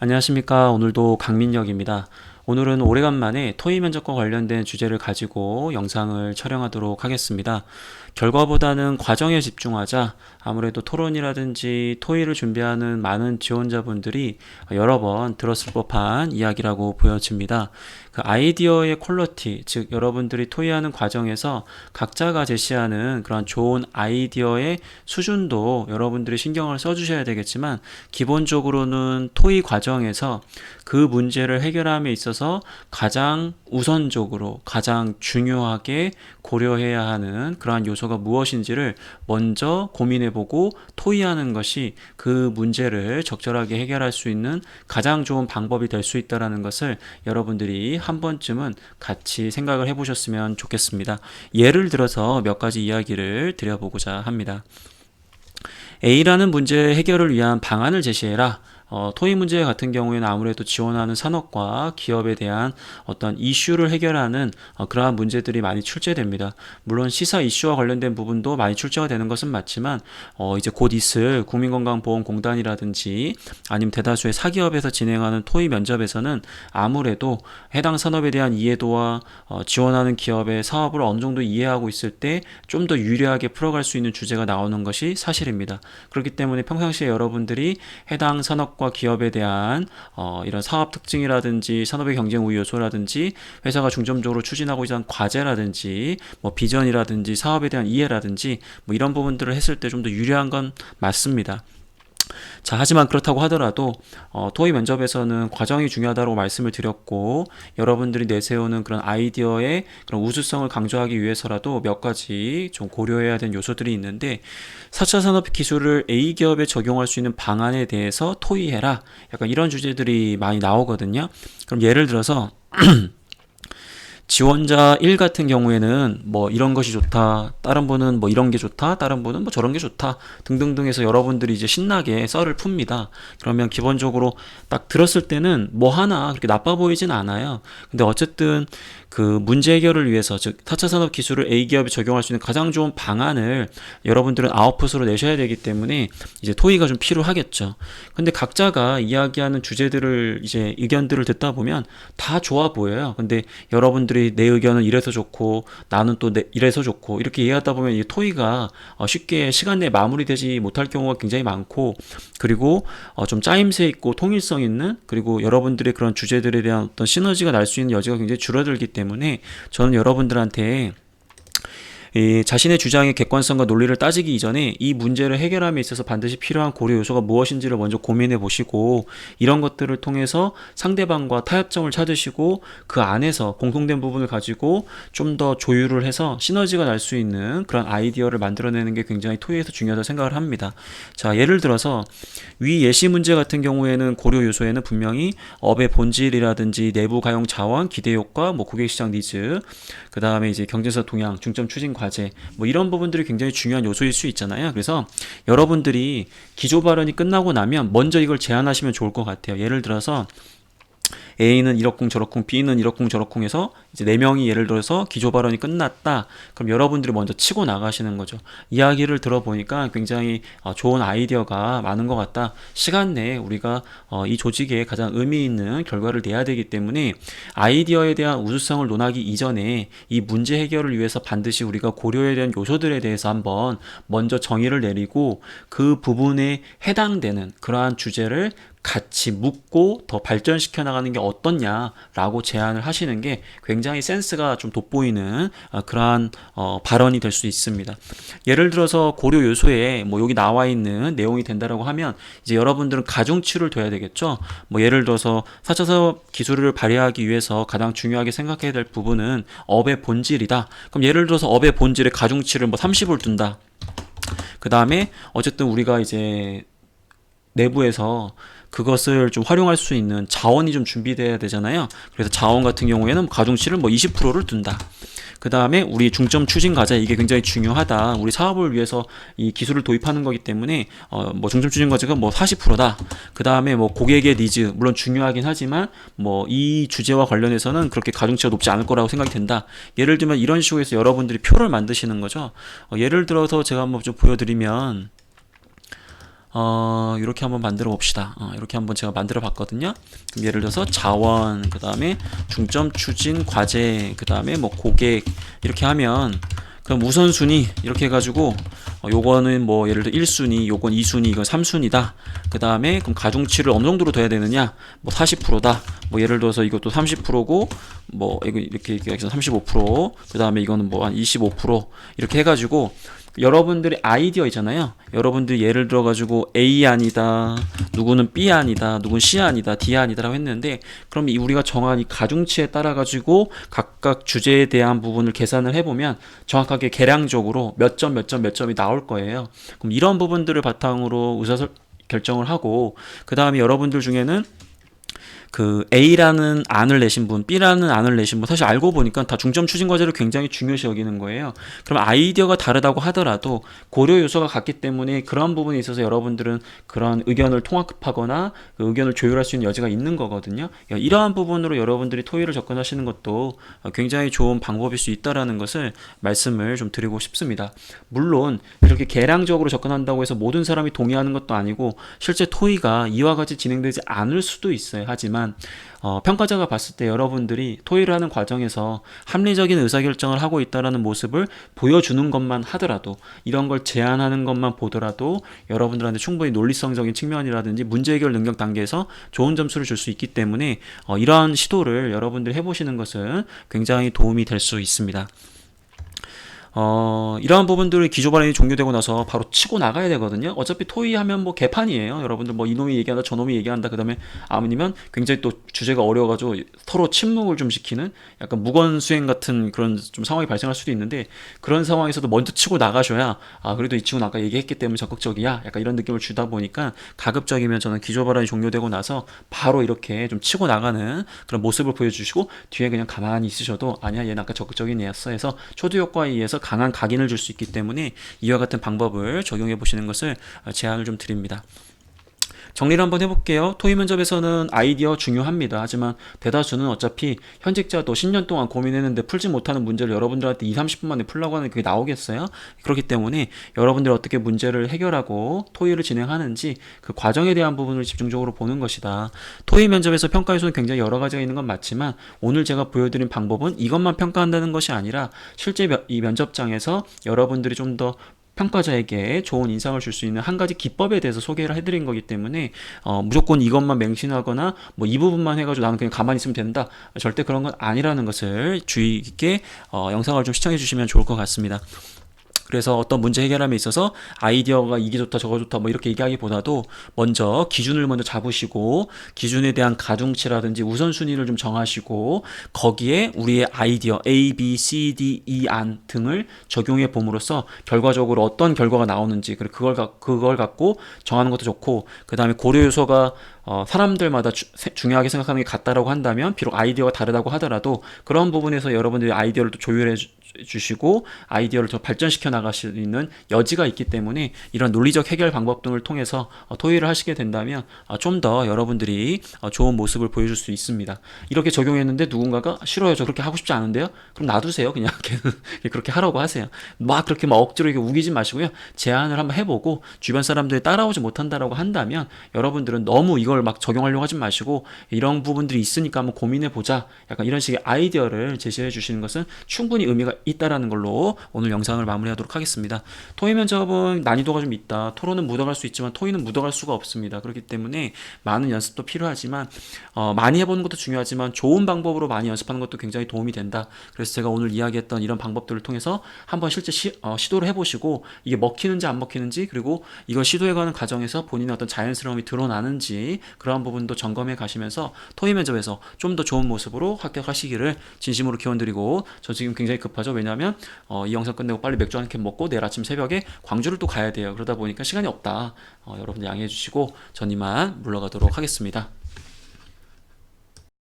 안녕하십니까. 오늘도 강민혁입니다. 오늘은 오래간만에 토의 면접과 관련된 주제를 가지고 영상을 촬영하도록 하겠습니다. 결과보다는 과정에 집중하자. 아무래도 토론이라든지 토의를 준비하는 많은 지원자분들이 여러 번 들었을 법한 이야기라고 보여집니다. 그 아이디어의 퀄리티, 즉 여러분들이 토의하는 과정에서 각자가 제시하는 그런 좋은 아이디어의 수준도 여러분들이 신경을 써주셔야 되겠지만, 기본적으로는 토의 과정에서 그 문제를 해결함에 있어서 가장 우선적으로 가장 중요하게 고려해야 하는 그러한 요소가 무엇인지를 먼저 고민해보고 토의하는 것이 그 문제를 적절하게 해결할 수 있는 가장 좋은 방법이 될 수 있다는 것을 여러분들이 한 번쯤은 같이 생각을 해보셨으면 좋겠습니다. 예를 들어서 몇 가지 이야기를 드려보고자 합니다. A라는 문제 해결을 위한 방안을 제시해라. 토의 문제 같은 경우에는 아무래도 지원하는 산업과 기업에 대한 어떤 이슈를 해결하는 그러한 문제들이 많이 출제됩니다. 물론 시사 이슈와 관련된 부분도 많이 출제가 되는 것은 맞지만, 이제 곧 있을 국민건강보험공단이라든지 아니면 대다수의 사기업에서 진행하는 토의 면접에서는 아무래도 해당 산업에 대한 이해도와 지원하는 기업의 사업을 어느 정도 이해하고 있을 때 좀 더 유리하게 풀어갈 수 있는 주제가 나오는 것이 사실입니다. 그렇기 때문에 평상시에 여러분들이 해당 산업과 기업에 대한 이런 사업 특징이라든지 산업의 경쟁 우위 요소라든지 회사가 중점적으로 추진하고 있는 과제라든지 뭐 비전이라든지 사업에 대한 이해라든지 뭐 이런 부분들을 했을 때 좀 더 유리한 건 맞습니다. 자, 하지만 그렇다고 하더라도 토의 면접에서는 과정이 중요하다고 말씀을 드렸고, 여러분들이 내세우는 그런 아이디어의 그런 우수성을 강조하기 위해서라도 몇 가지 좀 고려해야 되는 요소들이 있는데, 4차 산업 기술을 A기업에 적용할 수 있는 방안에 대해서 토의해라. 약간 이런 주제들이 많이 나오거든요. 그럼 예를 들어서 지원자 1 같은 경우에는 뭐 이런 것이 좋다, 다른 분은 뭐 이런 게 좋다, 다른 분은 뭐 저런 게 좋다 등등등 해서 여러분들이 이제 신나게 썰을 풉니다. 그러면 기본적으로 딱 들었을 때는 뭐 하나 그렇게 나빠 보이진 않아요. 근데 어쨌든 그 문제 해결을 위해서, 즉 4차 산업 기술을 A기업에 적용할 수 있는 가장 좋은 방안을 여러분들은 아웃풋으로 내셔야 되기 때문에 이제 토의가 좀 필요하겠죠. 근데 각자가 이야기하는 주제들을 이제 의견들을 듣다 보면 다 좋아 보여요. 근데 여러분들이 내 의견은 이래서 좋고 나는 또 이래서 좋고 이렇게 이해하다 보면 이 토의가 쉽게 시간 내에 마무리되지 못할 경우가 굉장히 많고, 그리고 좀 짜임새 있고 통일성 있는, 그리고 여러분들의 그런 주제들에 대한 어떤 시너지가 날 수 있는 여지가 굉장히 줄어들기 때문에 저는 여러분들한테 이 자신의 주장의 객관성과 논리를 따지기 이전에 이 문제를 해결함에 있어서 반드시 필요한 고려 요소가 무엇인지를 먼저 고민해 보시고, 이런 것들을 통해서 상대방과 타협점을 찾으시고 그 안에서 공통된 부분을 가지고 좀 더 조율을 해서 시너지가 날 수 있는 그런 아이디어를 만들어내는 게 굉장히 토의에서 중요하다고 생각을 합니다. 자, 예를 들어서 위 예시 문제 같은 경우에는 고려 요소에는 분명히 업의 본질이라든지 내부 가용 자원, 기대 효과, 뭐 고객시장 니즈, 그 다음에 이제 경쟁사 동향, 중점 추진 과제, 뭐 이런 부분들이 굉장히 중요한 요소일 수 있잖아요. 그래서 여러분들이 기조 발언이 끝나고 나면 먼저 이걸 제안하시면 좋을 것 같아요. 예를 들어서 A는 이러쿵 저러쿵, B는 이러쿵 저러쿵 해서 이제 4명이 예를 들어서 기조 발언이 끝났다. 그럼 여러분들이 먼저 치고 나가시는 거죠. 이야기를 들어보니까 굉장히 좋은 아이디어가 많은 것 같다. 시간 내에 우리가 이 조직에 가장 의미 있는 결과를 내야 되기 때문에 아이디어에 대한 우수성을 논하기 이전에 이 문제 해결을 위해서 반드시 우리가 고려해야 되는 요소들에 대해서 한번 먼저 정의를 내리고 그 부분에 해당되는 그러한 주제를 같이 묻고 더 발전시켜 나가는 게 어떻냐라고 제안을 하시는 게 굉장히 센스가 좀 돋보이는 그러한 발언이 될 수 있습니다. 예를 들어서 고려 요소에 뭐 여기 나와 있는 내용이 된다라고 하면 이제 여러분들은 가중치를 둬야 되겠죠. 뭐 예를 들어서 4차 산업 기술을 발휘하기 위해서 가장 중요하게 생각해야 될 부분은 업의 본질이다. 그럼 예를 들어서 업의 본질에 가중치를 뭐 30을 둔다. 그 다음에 어쨌든 우리가 이제 내부에서 그것을 좀 활용할 수 있는 자원이 좀 준비돼야 되잖아요. 그래서 자원 같은 경우에는 가중치를 뭐 20%를 둔다. 그 다음에 우리 중점 추진 과제, 이게 굉장히 중요하다. 우리 사업을 위해서 이 기술을 도입하는 거기 때문에 뭐 중점 추진 과제가 뭐 40%다. 그 다음에 뭐 고객의 니즈, 물론 중요하긴 하지만 뭐 이 주제와 관련해서는 그렇게 가중치가 높지 않을 거라고 생각이 된다. 예를 들면 이런 식으로 해서 여러분들이 표를 만드시는 거죠. 예를 들어서 제가 한번 좀 보여드리면 이렇게 한번 만들어 봅시다. 이렇게 한번 제가 만들어 봤거든요. 그럼 예를 들어서 자원, 그 다음에 중점 추진 과제, 그 다음에 뭐 고객 이렇게 하면 그럼 우선순위 이렇게 해가지고 요거는 뭐 예를 들어 1순위, 요건 2순위, 이건 3순위다. 그 다음에 그럼 가중치를 어느 정도로 둬야 되느냐? 뭐 40%다. 뭐 예를 들어서 이것도 30%고 뭐 이거 이렇게 얘기해서 35%, 그 다음에 이거는 뭐 한 25% 이렇게 해가지고 여러분들의 아이디어 있잖아요. 여러분들이 예를 들어 가지고 A 아니다, 누구는 B 아니다, 누구는 C 아니다, D 아니다라고 했는데, 그럼 우리가 정한 이 가중치에 따라 가지고 각각 주제에 대한 부분을 계산을 해보면 정확하게 계량적으로 몇 점 몇 점이 나올 거예요. 그럼 이런 부분들을 바탕으로 의사결정을 하고, 그 다음에 여러분들 중에는 그 A라는 안을 내신 분, B라는 안을 내신 분, 사실 알고 보니까 다 중점 추진 과제를 굉장히 중요시 여기는 거예요. 그럼 아이디어가 다르다고 하더라도 고려 요소가 같기 때문에 그런 부분에 있어서 여러분들은 그런 의견을 통합하거나 그 의견을 조율할 수 있는 여지가 있는 거거든요. 이러한 부분으로 여러분들이 토의를 접근하시는 것도 굉장히 좋은 방법일 수 있다라는 것을 말씀을 좀 드리고 싶습니다. 물론 이렇게 계량적으로 접근한다고 해서 모든 사람이 동의하는 것도 아니고 실제 토의가 이와 같이 진행되지 않을 수도 있어요. 하지만 평가자가 봤을 때 여러분들이 토의를 하는 과정에서 합리적인 의사결정을 하고 있다는 모습을 보여주는 것만 하더라도, 이런 걸 제안하는 것만 보더라도 여러분들한테 충분히 논리성적인 측면이라든지 문제 해결 능력 단계에서 좋은 점수를 줄 수 있기 때문에 이러한 시도를 여러분들이 해보시는 것은 굉장히 도움이 될 수 있습니다. 이러한 부분들이 기조 발언이 종료되고 나서 바로 치고 나가야 되거든요. 어차피 토의하면 뭐 개판이에요. 여러분들 뭐 이놈이 얘기한다, 저놈이 얘기한다, 그 다음에 아니면 굉장히 또 주제가 어려워가지고 서로 침묵을 좀 시키는 약간 무건수행 같은 그런 좀 상황이 발생할 수도 있는데, 그런 상황에서도 먼저 치고 나가셔야 그래도 이 친구는 아까 얘기했기 때문에 적극적이야, 약간 이런 느낌을 주다 보니까 가급적이면 저는 기조 발언이 종료되고 나서 바로 이렇게 좀 치고 나가는 그런 모습을 보여주시고 뒤에 그냥 가만히 있으셔도 아니야, 얘는 아까 적극적인 애였어 해서 초두 효과에 의해서 강한 각인을 줄 수 있기 때문에 이와 같은 방법을 적용해 보시는 것을 제안을 좀 드립니다. 정리를 한번 해볼게요. 토의 면접에서는 아이디어 중요합니다. 하지만 대다수는 어차피 현직자도 10년 동안 고민했는데 풀지 못하는 문제를 여러분들한테 2, 30분 만에 풀라고 하는 그게 나오겠어요? 그렇기 때문에 여러분들이 어떻게 문제를 해결하고 토의를 진행하는지 그 과정에 대한 부분을 집중적으로 보는 것이다. 토의 면접에서 평가 요소는 굉장히 여러 가지가 있는 건 맞지만 오늘 제가 보여드린 방법은 이것만 평가한다는 것이 아니라 실제 이 면접장에서 여러분들이 좀 더 평가자에게 좋은 인상을 줄 수 있는 한 가지 기법에 대해서 소개를 해드린 거기 때문에 무조건 이것만 맹신하거나 뭐 이 부분만 해가지고 나는 그냥 가만히 있으면 된다, 절대 그런 건 아니라는 것을 주의 깊게 영상을 좀 시청해 주시면 좋을 것 같습니다. 그래서 어떤 문제 해결함에 있어서 아이디어가 이게 좋다 저거 좋다 뭐 이렇게 얘기하기보다도 먼저 기준을 먼저 잡으시고 기준에 대한 가중치라든지 우선순위를 좀 정하시고 거기에 우리의 아이디어 A, B, C, D, E 안 등을 적용해 봄으로써 결과적으로 어떤 결과가 나오는지 그걸 갖고 정하는 것도 좋고, 그 다음에 고려 요소가 사람들마다 중요하게 생각하는 게 같다라고 한다면 비록 아이디어가 다르다고 하더라도 그런 부분에서 여러분들이 아이디어를 또 조율해 주시고 아이디어를 더 발전시켜 나갈 수 있는 여지가 있기 때문에 이런 논리적 해결 방법 등을 통해서 토의를 하시게 된다면 좀 더 여러분들이 좋은 모습을 보여줄 수 있습니다. 이렇게 적용했는데 누군가가 싫어요, 저 그렇게 하고 싶지 않은데요? 그럼 놔두세요. 그냥 그렇게 하라고 하세요. 막 그렇게 막 억지로 이렇게 우기지 마시고요. 제안을 한번 해보고 주변 사람들이 따라오지 못한다라고 한다면 여러분들은 너무 이걸 막 적용하려고 하지 마시고 이런 부분들이 있으니까 한번 고민해보자, 약간 이런 식의 아이디어를 제시해 주시는 것은 충분히 의미가 있다라는 걸로 오늘 영상을 마무리하도록 하겠습니다. 토의 면접은 난이도가 좀 있다. 토론은 묻어갈 수 있지만 토의는 묻어갈 수가 없습니다. 그렇기 때문에 많은 연습도 필요하지만 많이 해보는 것도 중요하지만 좋은 방법으로 많이 연습하는 것도 굉장히 도움이 된다. 그래서 제가 오늘 이야기했던 이런 방법들을 통해서 한번 실제 시도를 해보시고 이게 먹히는지 안 먹히는지, 그리고 이걸 시도해가는 과정에서 본인의 어떤 자연스러움이 드러나는지 그러한 부분도 점검해 가시면서 토의 면접에서 좀 더 좋은 모습으로 합격하시기를 진심으로 기원드리고, 저 지금 굉장히 급하죠. 왜냐하면 이 영상 끝내고 빨리 맥주 한 캔 먹고 내일 아침 새벽에 광주를 또 가야 돼요. 그러다 보니까 시간이 없다. 여러분 양해해 주시고 전 이만 물러가도록 하겠습니다.